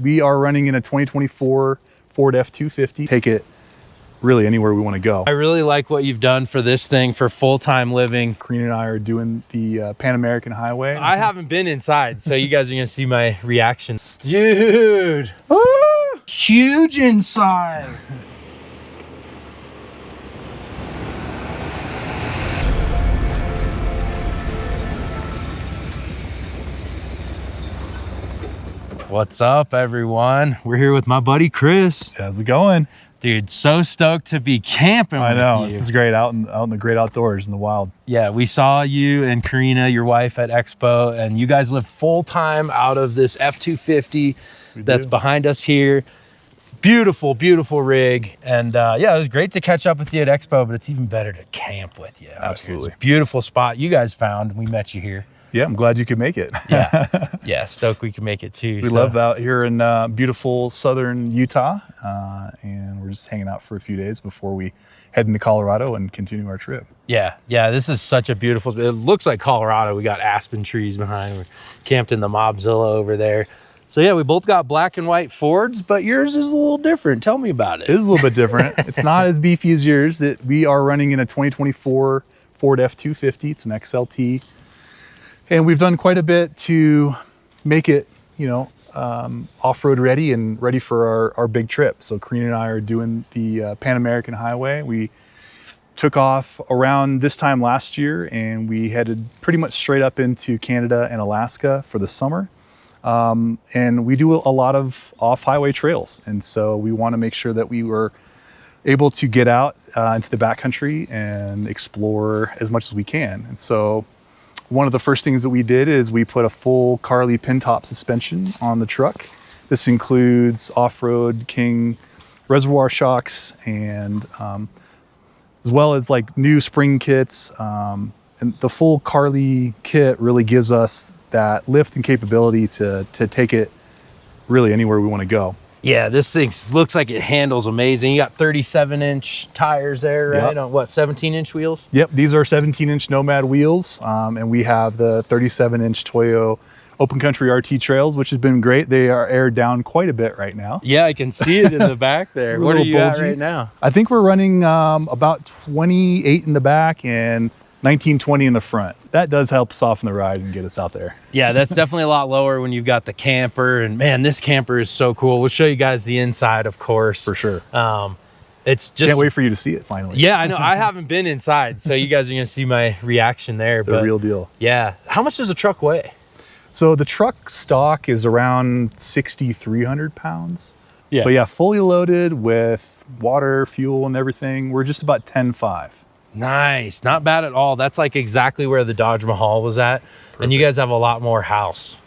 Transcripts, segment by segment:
We are running in a 2024 Ford F250. Take it really anywhere we want to go. I really like what you've done for this thing for full-time living. Corina and I are doing the Pan American Highway. I haven't been inside, so you guys are gonna see my reaction. Dude, huge inside. What's up, everyone? We're here with my buddy Chris. How's it going? Dude, so stoked to be camping with you. I know, this is great, out in the great outdoors in the wild. Yeah, we saw you and Corina, your wife, at Expo, and you guys live full-time out of this F250 that's behind us here. Beautiful, beautiful rig. And yeah, it was great to catch up with you at Expo, but it's even better to camp with you. Absolutely. It's a beautiful spot you guys found. We met you here. Yeah, I'm glad you could make it. Yeah, stoked we can make it too. We love out here in beautiful southern Utah, and we're just hanging out for a few days before we head into Colorado and continue our trip. Yeah, this is such a beautiful, it looks like Colorado. We got aspen trees behind. We're camped in the Mobzilla over there. So yeah, we both got black and white Fords, but yours is a little different. Tell me about it. It is a little bit different. It's not as beefy as yours. We are running in a 2024 Ford F250. It's an XLT. And we've done quite a bit to make it, off-road ready and ready for our big trip. So Corina and I are doing the Pan American Highway. We took off around this time last year, and we headed pretty much straight up into Canada and Alaska for the summer. And we do a lot of off-highway trails. And so we want to make sure that we were able to get out into the backcountry and explore as much as we can. And so one of the first things that we did is we put a full Carli pin top suspension on the truck. This includes off-road King reservoir shocks, and as well as like new spring kits. And the full Carli kit really gives us that lift and capability to take it really anywhere we want to go. Yeah, this thing looks like it handles amazing. You got 37-inch tires there, right? Yep. On what, 17-inch wheels? Yep, these are 17-inch Nomad wheels, and we have the 37-inch Toyo Open Country RT trails, which has been great. They are aired down quite a bit right now. Yeah, I can see it in the back there. What are you at right now? I think we're running about 28 in the back and 1920 in the front. That does help soften the ride and get us out there. Yeah, that's definitely a lot lower when you've got the camper. And man, this camper is so cool. We'll show you guys the inside, of course. For sure. It's just, can't wait for you to see it finally. Yeah, I know. I haven't been inside, so you guys are gonna see my reaction there. The real deal. Yeah. How much does a truck weigh? So the truck stock is around 6,300 pounds. Yeah. But yeah, fully loaded with water, fuel, and everything, we're just about 10.5. Nice, not bad at all. That's like exactly where the Dodge Mahal was at. Perfect. And you guys have a lot more house.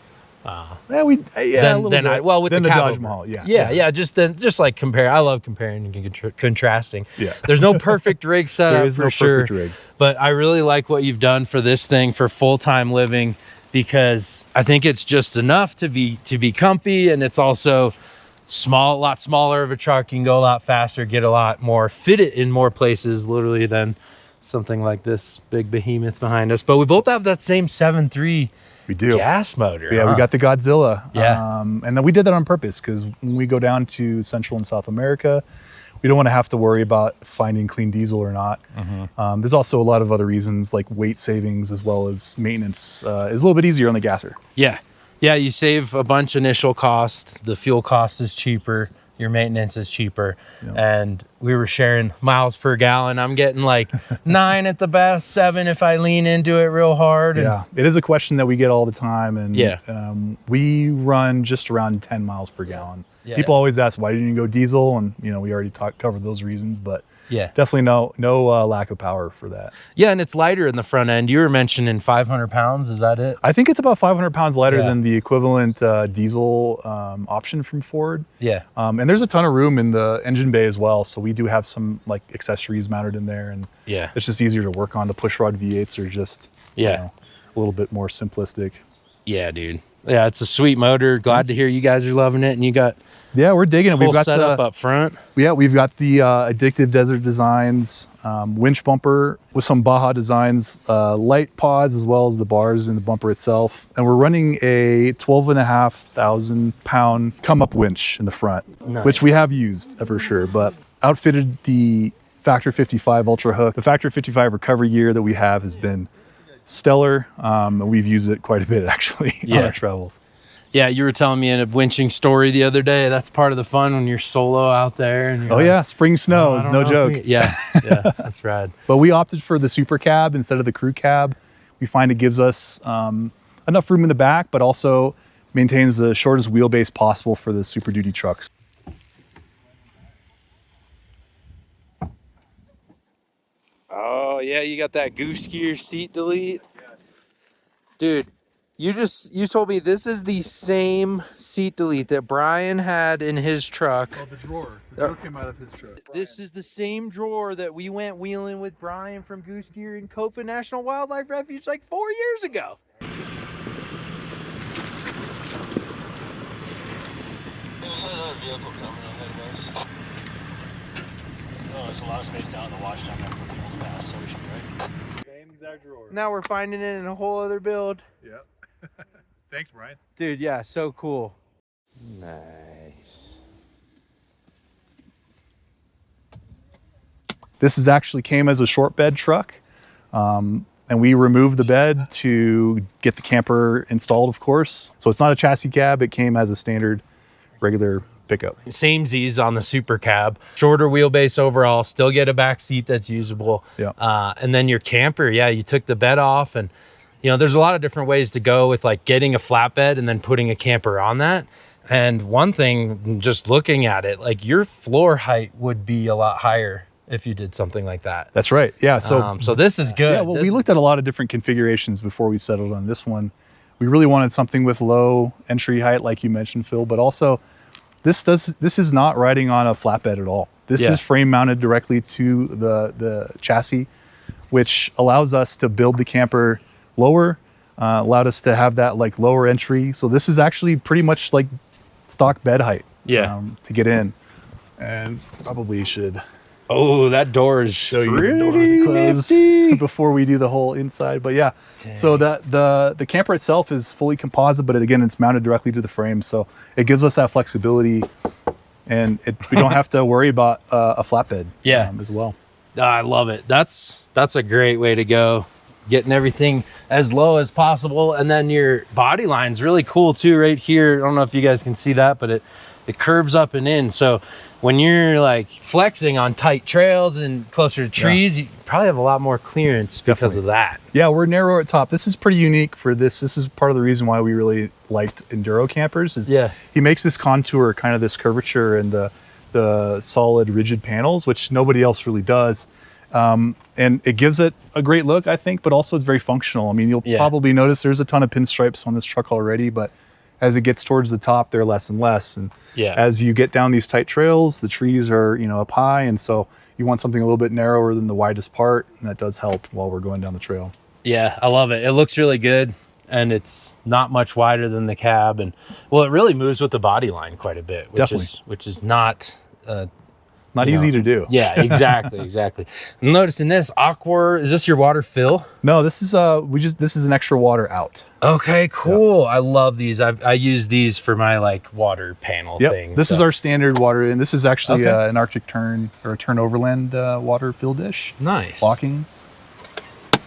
Than the Dodge Mahal. Yeah. Just like compare. I love comparing and contrasting. Yeah. There's no perfect rig setup for sure. Perfect rig. But I really like what you've done for this thing for full-time living, because I think it's just enough to be comfy, and it's also small, a lot smaller of a truck. You can go a lot faster, get a lot more, fit it in more places literally than something like this big behemoth behind us. But we both have that same 7.3 gas motor. Yeah, we got the Godzilla. Yeah. And then we did that on purpose, because when we go down to Central and South America, we don't want to have to worry about finding clean diesel or not. Mm-hmm. There's also a lot of other reasons, like weight savings, as well as maintenance is a little bit easier on the gasser. Yeah, you save a bunch initial cost. The fuel cost is cheaper. Your maintenance is cheaper. Yep. And we were sharing miles per gallon. I'm getting like 9 at the best, 7 if I lean into it real hard. Yeah, it is a question that we get all the time. And we run just around 10 miles per gallon. Yeah. People always ask, why didn't you go diesel? And we already covered those reasons, but yeah, definitely no lack of power for that. Yeah, and it's lighter in the front end. You were mentioning 500 pounds. Is that it? I think it's about 500 pounds lighter than the equivalent diesel option from Ford. Yeah. And there's a ton of room in the engine bay as well. So we do have some like accessories mounted in there, and it's just easier to work on. The pushrod V8s are just a little bit more simplistic. Yeah, dude. Yeah, it's a sweet motor. Glad to hear you guys are loving it. And you got Yeah, we're digging it. Full We've got setup up front. Yeah, we've got the Addictive Desert Designs winch bumper with some Baja Designs light pods, as well as the bars in the bumper itself. And we're running a 12,500 pound come up winch in the front, Nice. which we have used for sure, but outfitted the Factor 55 Ultra Hook. The Factor 55 recovery gear that we have has been stellar. And we've used it quite a bit actually on our travels. Yeah, you were telling me in a winching story the other day. That's part of the fun when you're solo out there. And oh yeah, spring snow is no joke. Yeah, that's rad. But we opted for the super cab instead of the crew cab. We find it gives us enough room in the back, but also maintains the shortest wheelbase possible for the Super Duty trucks. Oh yeah, you got that goose gear seat delete. Dude, you told me this is the same seat delete that Brian had in his truck. Oh, the drawer. The drawer came out of his truck. This is the same drawer that we went wheeling with Brian from Goose Gear in Kofa National Wildlife Refuge like 4 years ago. Vehicle coming ahead of us. Oh, there's a lot of space down the wash down there for people to pass, so we should be right. Same exact drawer. Now we're finding it in a whole other build. Yep. Thanks, Brian. Dude, yeah, so cool. Nice. This actually came as a short bed truck. And we removed the bed to get the camper installed, of course. So it's not a chassis cab. It came as a standard regular pickup. Same Z's on the super cab, shorter wheelbase overall, still get a back seat that's usable. Yeah. And then your camper, yeah, you took the bed off, and you know, there's a lot of different ways to go with like getting a flatbed and then putting a camper on that. And one thing, just looking at it, like your floor height would be a lot higher if you did something like that. That's right. Yeah. So So this is good. yeah, well, we looked at a lot of different configurations before we settled on this one. We really wanted something with low entry height, like you mentioned, Phil, but also this is not riding on a flatbed at all. This is frame mounted directly to the chassis, which allows us to build the camper lower, allowed us to have that like lower entry. So this is actually pretty much like stock bed height to get in. And probably should Oh, that door is show you the door to close before we do the whole inside. But yeah, so that the camper itself is fully composite, but again, it's mounted directly to the frame. So it gives us that flexibility, and we don't have to worry about a flatbed as well. I love it. That's a great way to go. Getting everything as low as possible. And then your body line's really cool too, right here. I don't know if you guys can see that, but it curves up and in. So when you're like flexing on tight trails and closer to trees, you probably have a lot more clearance because of that. Yeah, we're narrow at top. This is pretty unique for this. This is part of the reason why we really liked enduro campers is he makes this contour, kind of this curvature and the solid rigid panels, which nobody else really does. And it gives it a great look, I think, but also it's very functional. I mean, you'll probably notice there's a ton of pinstripes on this truck already, but as it gets towards the top, they're less and less. And as you get down these tight trails, the trees are, up high. And so you want something a little bit narrower than the widest part. And that does help while we're going down the trail. Yeah, I love it. It looks really good. And it's not much wider than the cab. And well, it really moves with the body line quite a bit, which is not easy to do. Yeah, exactly. I'm noticing this aqua. Is this your water fill? No, this is this is an extra water out. Okay, cool. I love these. I use these for my like water panel thing. This is our standard water, and this is actually an Arctic Tern or a Tern Overland water fill dish. Nice. Locking.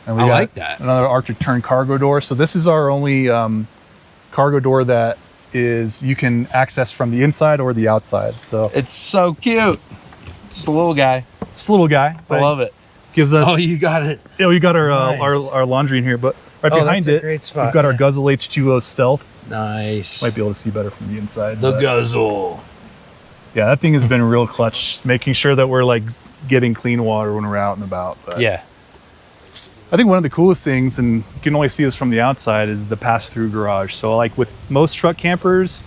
And we I got like that. Another Arctic Tern cargo door. So this is our only cargo door that you can access from the inside or the outside. So it's so cute. Just a little guy. It's a little guy. I love it. Gives us. Oh, you got it. Yeah, we got our Nice. our laundry in here, but right behind it, great spot. we've got our Godzilla H2O Stealth. Nice. Might be able to see better from the inside. The Guzzle. Yeah, that thing has been real clutch, making sure that we're like getting clean water when we're out and about. But yeah. I think one of the coolest things, and you can only see this from the outside, is the pass-through garage. So like with most truck campers,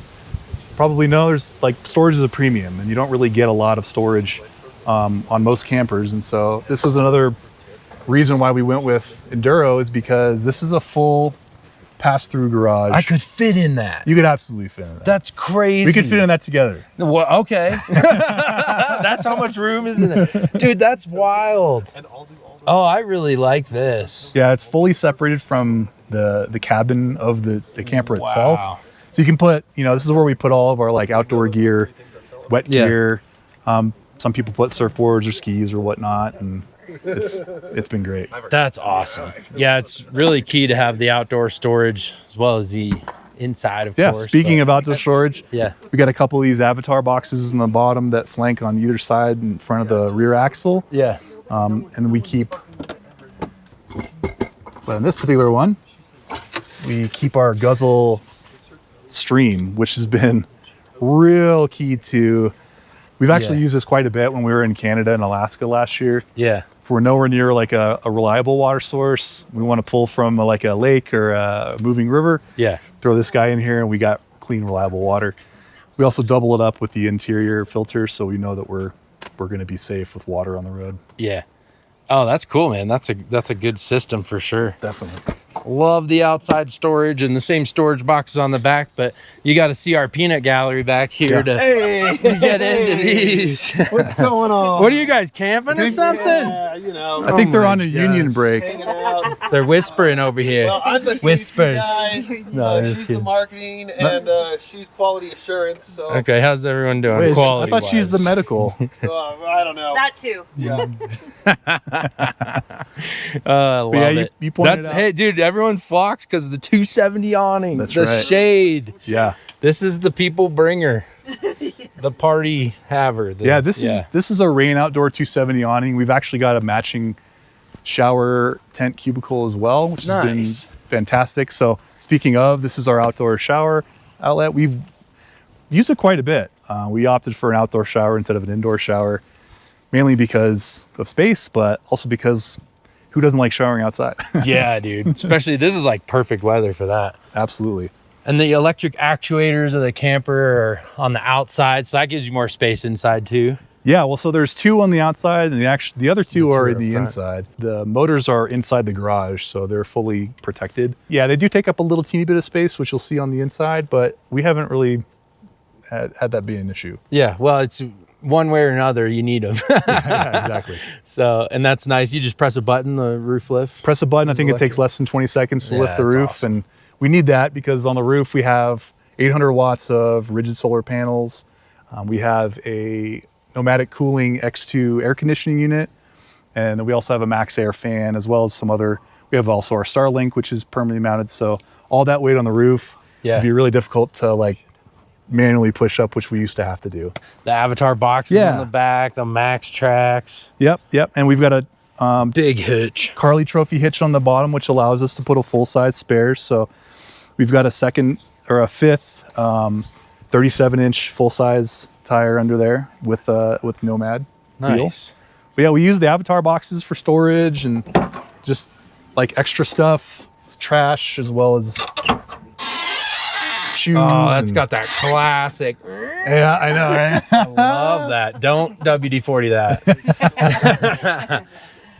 probably know there's like storage is a premium, and you don't really get a lot of storage on most campers. And so this was another reason why we went with enduro, is because this is a full pass-through garage. I could fit in that. You could absolutely fit in that. That's crazy. We could fit in that together. Well, okay. That's how much room is in there. Dude, that's wild. Oh, I really like this. Yeah, it's fully separated from the cabin of the camper Wow. itself. So you can put, this is where we put all of our like outdoor gear, wet gear. Some people put surfboards or skis or whatnot, and it's been great. That's awesome. Yeah, it's really key to have the outdoor storage as well as the inside, of course. Speaking of outdoor storage, yeah, we got a couple of these Avatar boxes in the bottom that flank on either side in front of the rear axle. yeah. And we keep, but in this particular one, we keep our guzzle stream, which has been real key to. We've actually used this quite a bit when we were in Canada and Alaska last year. Yeah. If we're nowhere near like a reliable water source, we want to pull from like a lake or a moving river. Yeah. Throw this guy in here and we got clean, reliable water. We also double it up with the interior filter so we know that we're going to be safe with water on the road. Yeah. Oh, that's cool, man. That's a good system for sure. Definitely. Love the outside storage and the same storage boxes on the back, but you got to see our peanut gallery back here to get into these. What's going on? What are you guys, camping or something? Yeah, I think they're on a gosh. union break. hanging out. They're whispering over here. Well, I'm the Whispers. CDP guy. No, I'm just she's the kidding. marketing, and she's quality assurance. So Okay, how's everyone doing? Wait, I quality thought she's the wise? medical. I don't know. That too. Yeah. Love yeah, it. you pointed out. Hey, dude, everyone flocks because of the 270 awning. That's the right. shade. Yeah. This is the people bringer. The party haver. This is a Rain Outdoor 270 awning. We've actually got a matching shower tent cubicle as well, which has been Nice. fantastic. So speaking of, this is our outdoor shower outlet. We've used it quite a bit. We opted for an outdoor shower instead of an indoor shower, mainly because of space, but also because who doesn't like showering outside? Yeah, dude. Especially this is like perfect weather for that. Absolutely. And the electric actuators of the camper are on the outside, so that gives you more space inside too. Yeah, well, so there's two on the outside, and the other two are in up the front. inside. The motors are inside the garage, so they're fully protected. Yeah, they do take up a little teeny bit of space, which you'll see on the inside, but we haven't really had that be an issue. Yeah, well, it's one way or another, you need them. Yeah, exactly. So, and that's nice. You just press a button, the roof lift. Press a button. I think it takes less than 20 seconds to Yeah, lift the that's roof, awesome. and we need that because on the roof we have 800 watts of rigid solar panels. We have a Nomadic Cooling X2 air conditioning unit, and then we also have a Max Air fan, as well as some other. We have also our Starlink, which is permanently mounted. So all that weight on the roof Yeah. would be really difficult to like manually push up, which we used to have to do. The Avatar boxes Yeah. on the back, the Max tracks. Yep. And we've got a Big hitch. Carly Trophy hitch on the bottom, which allows us to put a full-size spare. So we've got a fifth 37-inch full-size tire under there with Nomad wheel. Nice. But yeah, we use the Avatar boxes for storage and just like extra stuff. It's trash as well as shoes. Oh, that's and- got that classic. Yeah, I know, right? I love that. Don't WD-40 that.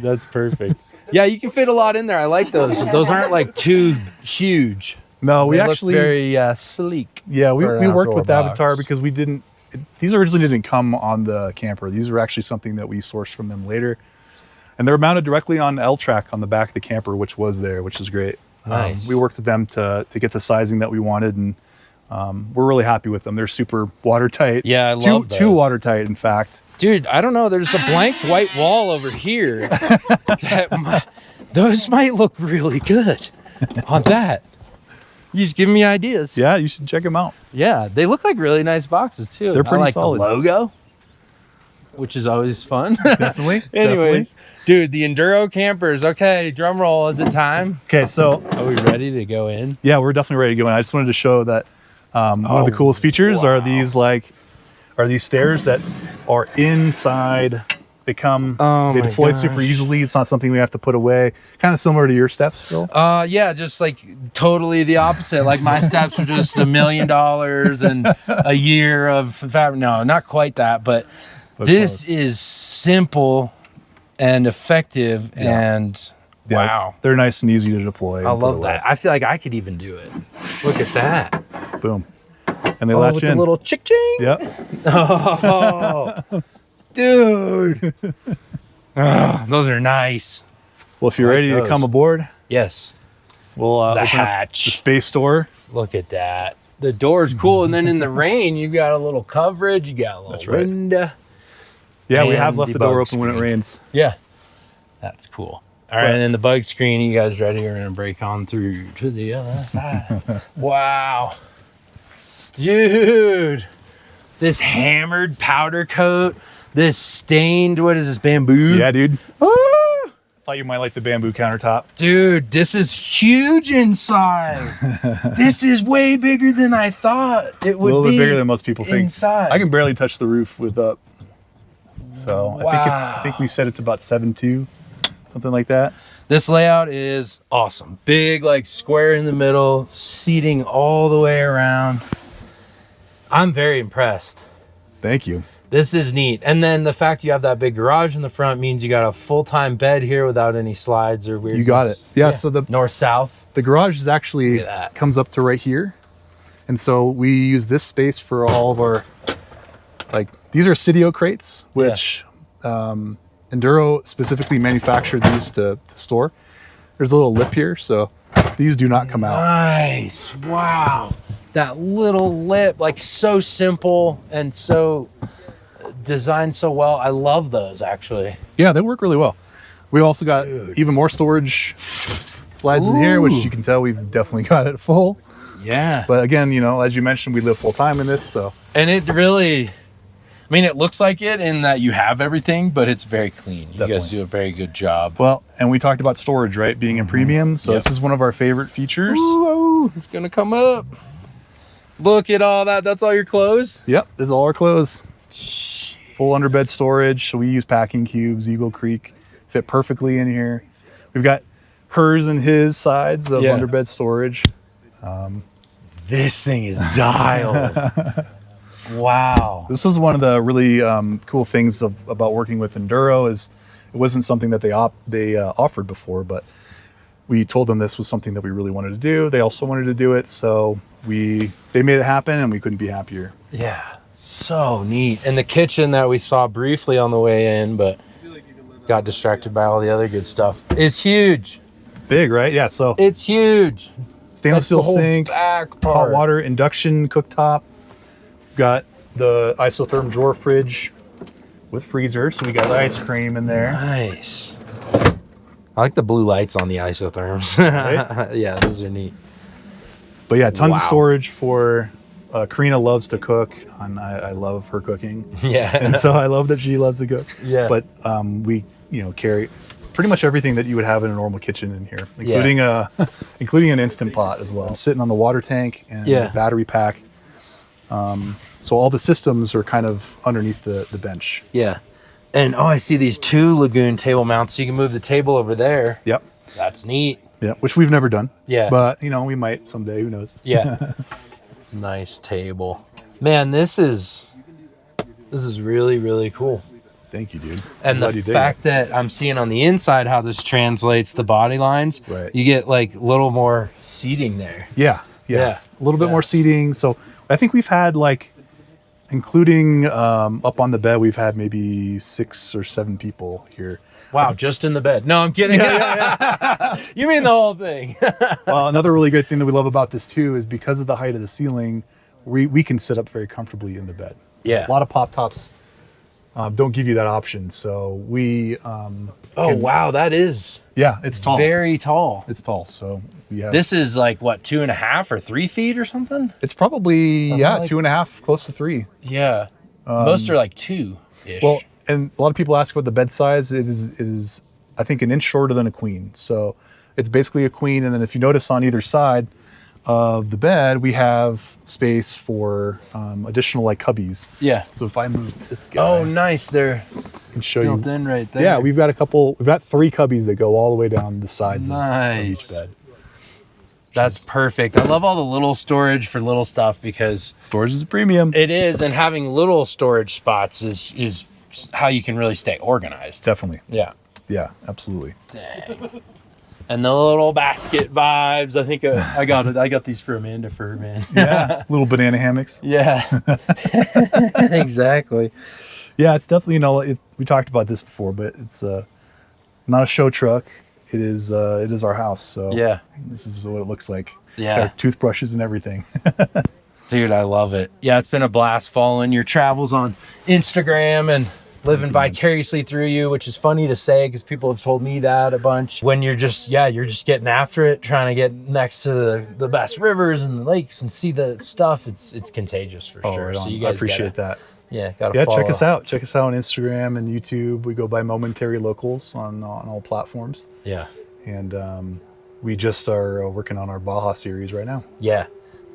That's perfect. Yeah, you can fit a lot in there. I like those. Those aren't like too huge. No, we They actually look very sleek. Yeah, we for an worked outdoor with Avatar box. because these originally didn't come on the camper. These were actually something that we sourced from them later. And they're mounted directly on L-track on the back of the camper, which was there, which is great. Nice. We worked with them to get the sizing that we wanted, and we're really happy with them. They're super watertight. Yeah, I love Too those. watertight, in fact. Dude, I don't know. There's a blank white wall over here. Those might look really good on that. You just giving me ideas. Yeah, you should check them out. Yeah, they look like really nice boxes too. They're pretty I like solid. the logo, which is always fun. Definitely. Anyways, dude, the enduro campers. Okay, drum roll. Is it time? Okay, so Are we ready to go in? yeah, we're definitely ready to go in. I just wanted to show that one of the coolest features are these stairs that are inside. They come, they my deploy super gosh. easily. It's not something we have to put away. Kind of similar to your steps, Phil. Yeah, just like totally the opposite. Like my steps were just $1 million and a year of fabric. No, not quite that, but this close. is simple and effective, and Yeah, Wow. they're nice and easy to deploy. I and put love away. that. I feel like I could even do it. Look at that. Boom. And they Oh, latch with in. the little chick-ching. Yep. Oh, dude. Oh, those are nice. Well, if you're I like ready to those. come aboard, Yes. we'll The open up hatch. the space door. Look at that. The door's cool. And then in the rain, you got a little coverage. You got a little That's right. window. Yeah, we have And left the the door bug open when it screen. rains. Yeah. That's cool. All right. And then the bug screen, you guys ready? We're going to break on through to the other side. Wow. Dude. This hammered powder coat. This stained, what is this, bamboo? Yeah, dude. Ah! Thought you might like the bamboo countertop. Dude, this is huge inside. This is way bigger than I thought it A would be. little bit bigger than most people think. inside. I can barely touch the roof with up. So I think we said it's about 7'2", something like that. This layout is awesome. Big, like square in the middle, seating all the way around. I'm very impressed. Thank you. This is neat. And then the fact you have that big garage in the front means you got a full-time bed here without any slides or weirdness. You got it. Yeah, so the north-south. the garage is actually Look at that. comes up to right here. And so we use this space for all of our, like, these are Cydio crates, which Enduro specifically manufactured these to store. There's a little lip here, so these do not come out. Nice. Wow. That little lip, like so simple and so designed so well. I love those actually. Yeah, they work really well. We also got Dude. even more storage slides in here, which Ooh. you can tell we've definitely got it full. Yeah. But again, you know, as you mentioned, we live full time in this, so And it really, I mean, it looks like it in that you have everything, but it's very clean. You guys Definitely. do a very good job. well, and we talked about storage, right? Being in premium. So Yep. this is one of our favorite features. Ooh, it's gonna come up. Look at all that. That's all your clothes? Yep, this is all our clothes. Full underbed storage. So we use packing cubes, Eagle Creek, fit perfectly in here. We've got hers and his sides of Yeah. underbed storage. This thing is dialed. Wow. This was one of the really cool things about working with Enduro is it wasn't something that they offered before, but we told them this was something that we really wanted to do. They also wanted to do it, so they made it happen, and we couldn't be happier. Yeah, so neat. And the kitchen that we saw briefly on the way in, but got distracted by all the other good stuff, is huge. Big, right? Yeah. So It's huge. stainless That's the steel whole sink, back hot part. water induction cooktop. Got the isotherm drawer fridge with freezer, so we got ice cream in there. Nice. I like the blue lights on the isotherms. Right? Yeah, those are neat. But yeah, tons of Wow. storage for. Corina loves to cook, and I love her cooking, Yeah. and so I love that she loves to cook. Yeah. But we, carry pretty much everything that you would have in a normal kitchen in here, including including an instant pot as well. I'm sitting on the water tank and Yeah. the battery pack. So all the systems are kind of underneath the bench. Yeah. And I see these 2 Lagoon table mounts, so you can move the table over there. Yep. That's neat. Yeah, which we've never done. Yeah. But we might someday. Who knows? Yeah. Nice table. Man, this is really, really cool. Thank you, dude. And Glad the you dig fact that I'm seeing on the inside how this translates the body lines, Right. you get like a little more seating there. it. Yeah. Yeah. A little bit Yeah. more seating. So I think we've had including up on the bed, we've had maybe 6 or 7 people here. Wow, just in the bed. No, I'm kidding. You mean the whole thing. Well, another really good thing that we love about this too is because of the height of the ceiling, we can sit up very comfortably in the bed. Yeah. A lot of pop tops don't give you that option, so we. Wow, that is Yeah, it's tall. very tall. It's tall, so we have. This is like what, 2.5 or 3 feet or something? It's probably like- 2.5, close to 3. Yeah. Most are like 2-ish. Well, and a lot of people ask about the bed size. It is I think an inch shorter than a queen. So it's basically a queen, and then if you notice on either side of the bed, we have space for additional cubbies. yeah. So if I move this guy, Oh, nice. They're I can show built you. in right there. Yeah, we've got 3 cubbies that go all the way down the sides of Nice. each bed. That's perfect. I love all the little storage for little stuff because Storage is a premium. it is, and having little storage spots is how you can really stay organized. Definitely. Yeah. Yeah, absolutely. Dang. And the little basket vibes. I think I got these for Amanda for her, man. Yeah, little banana hammocks. Yeah. Exactly. Yeah, it's definitely, we talked about this before, but it's not a show truck. It is our house. So Yeah. this is what it looks like. Yeah. Got toothbrushes and everything. Dude, I love it. Yeah, it's been a blast following your travels on Instagram and living vicariously through you, which is funny to say because people have told me that a bunch. When you're just getting after it, trying to get next to the best rivers and the lakes and see the stuff. It's contagious for sure. Right So on. you guys I appreciate that. Yeah, gotta Yeah, follow. check us out. Check us out on Instagram and YouTube. We go by Momentary Locals on all platforms. Yeah. And we just are working on our Baja series right now. Yeah.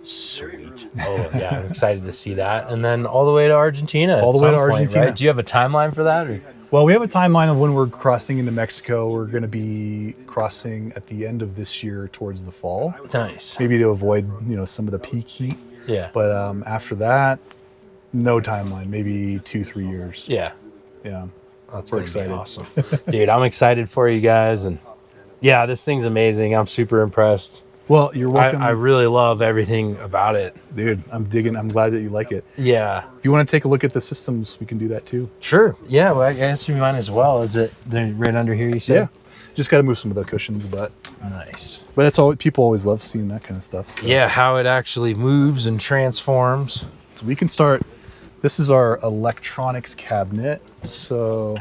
Sweet. Oh yeah, I'm excited to see that. And then all the way to Argentina. All the way to Argentina. Right? Do you have a timeline for that? Or? Well, we have a timeline of when we're crossing into Mexico. We're going to be crossing at the end of this year towards the fall. Nice. Maybe to avoid, some of the peak heat. Yeah. But after that, no timeline. Maybe 2-3 years. Yeah. Yeah. That's We're gonna be excited. awesome. Dude, I'm excited for you guys. And yeah, this thing's amazing. I'm super impressed. Well, you're welcome. I really love everything about it. Dude, I'm digging. I'm glad that you like it. Yeah. If you want to take a look at the systems, we can do that too. Sure. Yeah, well, I guess you might as well. Is it they're right under here, you said? Yeah. Just got to move some of the cushions, but Nice. that's all. People always love seeing that kind of stuff. So. Yeah, how it actually moves and transforms. So we can start. This is our electronics cabinet. So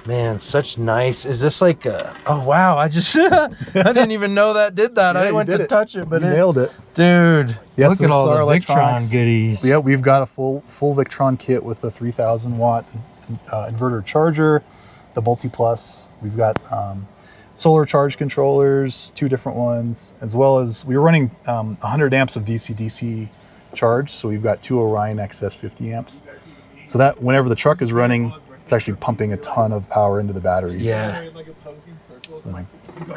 Man, such nice. Is this like oh wow, I just I didn't even know that did that. Yeah, I you went did to it. touch it, but you nailed it. dude, Yes, look this at all is the our Victron electronics. goodies. Yeah, we've got a full Victron kit with a 3,000 watt inverter charger, the Multi Plus. We've got solar charge controllers, 2 different ones, as well as we're running 100 amps of DC-DC charge. So we've got 2 Orion XS 50 amps. So that whenever the truck is running, it's actually pumping a ton of power into the batteries. Yeah. So,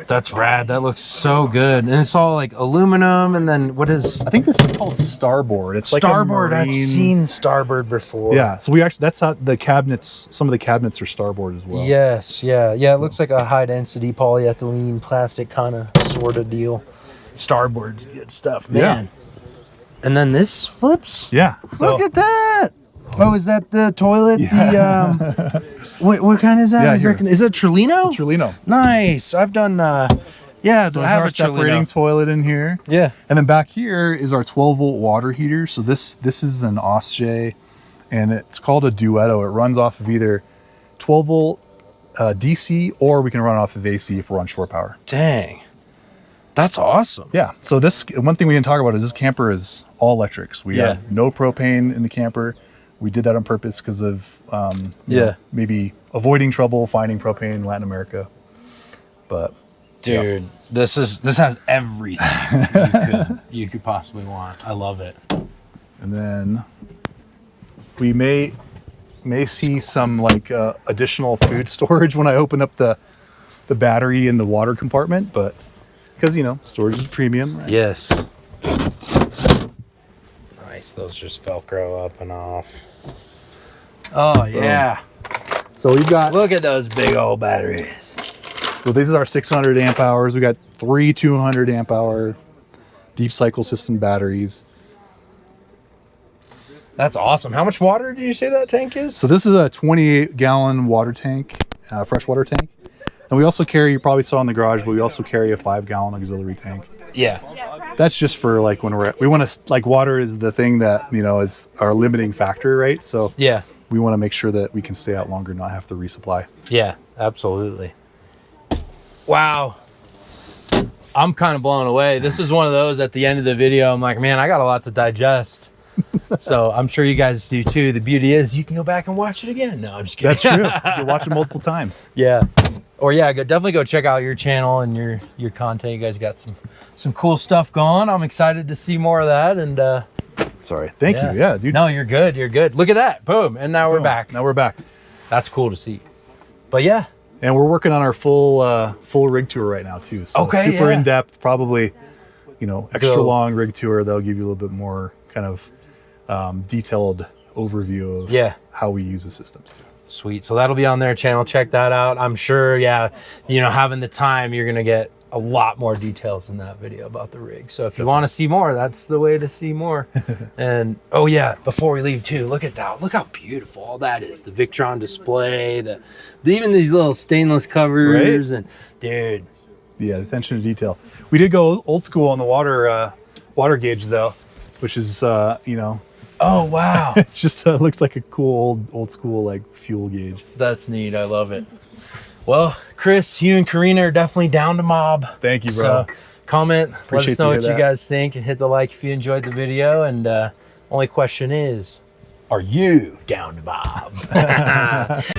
That's rad. That looks so good. And it's all like aluminum and then what is I think this is called Starboard. It's like Starboard? a I've marine- seen Starboard before. Yeah, so we actually, that's how the cabinets, some of the cabinets are Starboard as well. Yes, yeah. Yeah, it looks like a high density polyethylene plastic kind of sort of deal. Starboard's good stuff, man. And then this flips? Yeah. So, Look at that. Oh, is that the toilet? Yeah. The what kind is that? Yeah, I here. reckon, is that Trulino? Trulino. Nice. I've done So I have it's a our separating Trulino. toilet in here. Yeah. And then back here is our 12-volt water heater. So this is an Osj, and it's called a Duetto. It runs off of either 12-volt DC, or we can run off of AC if we're on shore power. Dang. That's awesome. Yeah. So this, one thing we didn't talk about is this camper is all electrics. We Yeah. have no propane in the camper. We did that on purpose because of maybe avoiding trouble finding propane in Latin America. But Dude, this has everything you could possibly want. I love it. and then we may see some like additional food storage when I open up the battery in the water compartment, but because storage is premium, right? Yes. Nice. Those just Velcro up and off. Oh yeah. So we've got Look at those big old batteries. so this is our 600 amp hours. We got 3 200 amp hour deep cycle system batteries. That's awesome. How much water did you say that tank is? So this is a 28 gallon water tank, freshwater tank. And we also carry, you probably saw in the garage, but we also carry a 5 gallon auxiliary tank. Yeah. That's just for like when we want to, like water is the thing that, is our limiting factor, right? So Yeah. we want to make sure that we can stay out longer and not have to resupply. Yeah, absolutely. Wow. I'm kind of blown away. This is one of those at the end of the video. I'm like, man, I got a lot to digest. So I'm sure you guys do too. The beauty is you can go back and watch it again. No, I'm just kidding. That's true. You can watch it multiple times. Yeah. Or yeah, definitely go check out your channel and your content. You guys got some cool stuff going. I'm excited to see more of that. And Sorry. Thank you. Yeah, dude. No, you're good. You're good. Look at that. Boom. And now we're back. Now we're back. That's cool to see. But yeah. And we're working on our full rig tour right now too. So Okay, super yeah. in depth, probably, extra Go. long rig tour. They'll give you a little bit more kind of detailed overview of Yeah. how we use the systems too. Sweet. So that'll be on their channel. Check that out. I'm sure, yeah, you know, having the time, you're going to get a lot more details in that video about the rig. So if you want to see more, that's the way to see more. And oh yeah, before we leave too, look at that. Look how beautiful all that is. The Victron display, even these little stainless covers, and dude. Yeah, attention to detail. We did go old school on the water gauge though, which is you know, oh wow. it's just looks like a cool old school like fuel gauge. That's neat. I love it. Well, Chris, you and Corina are definitely down to mob. Thank you, bro. So comment, Appreciate let us know to what hear you that. guys think, and hit the like if you enjoyed the video. And only question is, are you down to mob?